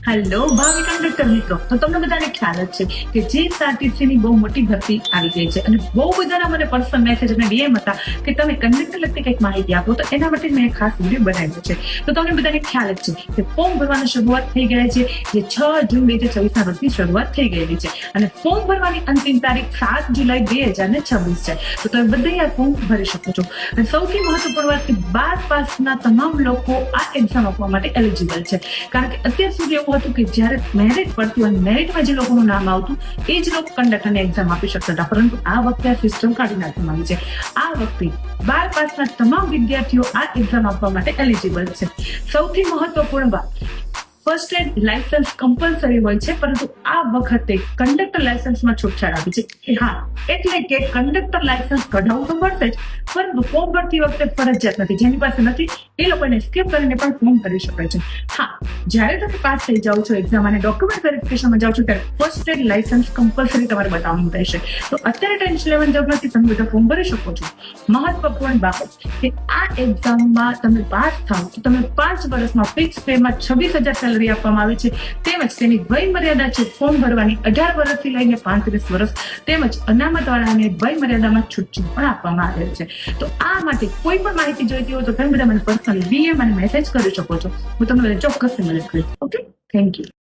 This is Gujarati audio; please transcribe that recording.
હેલો ભાવિ કંડક્ટર મિત્રો, તો તમને બધાને ખ્યાલ જ છે કે જીએસઆરટીસી ની બહુ મોટી ભરતી આવી ગઈ છે અને બહુ બધાના મને પર્સનલ મેસેજ અને ડીએમ હતા કે તમે કંડક્ટર લગતી કંઈક માહિતી આપો. તો એના માટે મેં એક ખાસ વિડીયો બનાવ્યો છે. તો તમને બધાને ખ્યાલ જ છે કે ફોર્મ ભરવાની શરૂઆત થઈ ગઈ છે, જે 6 જૂન 2024 રોજની શરૂઆત થઈ ગયેલી છે અને ફોર્મ ભરવાની અંતિમ તારીખ 7 જુલાઈ 2026 છે. તો તમે બધા આ ફોર્મ ભરી શકો છો. અને સૌથી મહત્વપૂર્ણ વાત કે 12 પાસના તમામ લોકો આ એક્ઝામ આપવા માટે એલિજિબલ છે, કારણ કે અત્યાર સુધી એવું હતું કે જ્યારે મેરિટ પડતું અને મેરિટમાં જે લોકોનું નામ આવતું એ જ લોકો કંડક્ટરની એક્ઝામ આપી શકતા હતા, પરંતુ આ વખતે આ સિસ્ટમ કાઢી નાખવામાં આવી છે. આ વખતે 12 પાસના તમામ વિદ્યાર્થીઓ આ એક્ઝામ આપવા માટે એલિજિબલ છે. સૌથી મહત્વપૂર્ણ વાત, ફર્સ્ટ એડ લાયસન્સ કમ્પલસરી હોય છે, પરંતુ આ વખતે કંડક્ટર લાયસન્સમાં છૂટછાટ આપી છે. હા, એટલે કે કંડક્ટર લાયસન્સ કઢાવવું તો પડશે જ, પરંતુ ફોર્મ ભરતી વખતે ફરજિયાત નથી. જેની પાસે નથી એ લોકોને સ્કીપ કરીને પણ ફોર્મ ભરી શકે છે. હા, જ્યારે તમે પાસ થઈ જાઓ છો એક્ઝામ અને ડોક્યુમેન્ટ વેરિફિકેશનમાં જાઓ છો ત્યારે ફર્સ્ટ એડ લાયસન્સ કમ્પલસરી તમારે બતાવવાનું રહેશે. તો અત્યારે ટેન્શન લેવાની જરૂર નથી, તમે બધા ફોર્મ ભરી શકો છો. મહત્વપૂર્ણ બાબત કે આ એક્ઝામમાં તમે પાસ થાવ તો તમે 5 વર્ષમાં ફિક્સ પેમાં 26,000 સેલરી આપવામાં આવે છે. તેમજ તેની વય મર્યાદા છે ફોર્મ ભરવાની 18 વર્ષથી લઈને 35 વર્ષ. તેમજ અનામત વાળાને વય મર્યાદામાં છૂટછાટ પણ આપવામાં આવેલ છે. તો આ માટે કોઈ પણ માહિતી જોઈતી હોય તો તમે બધા મને પર્સનલી ડીએમ અને મેસેજ કરી શકો છો. હું તમને ચોક્કસ મદદ કરીશ. Okay, thank you.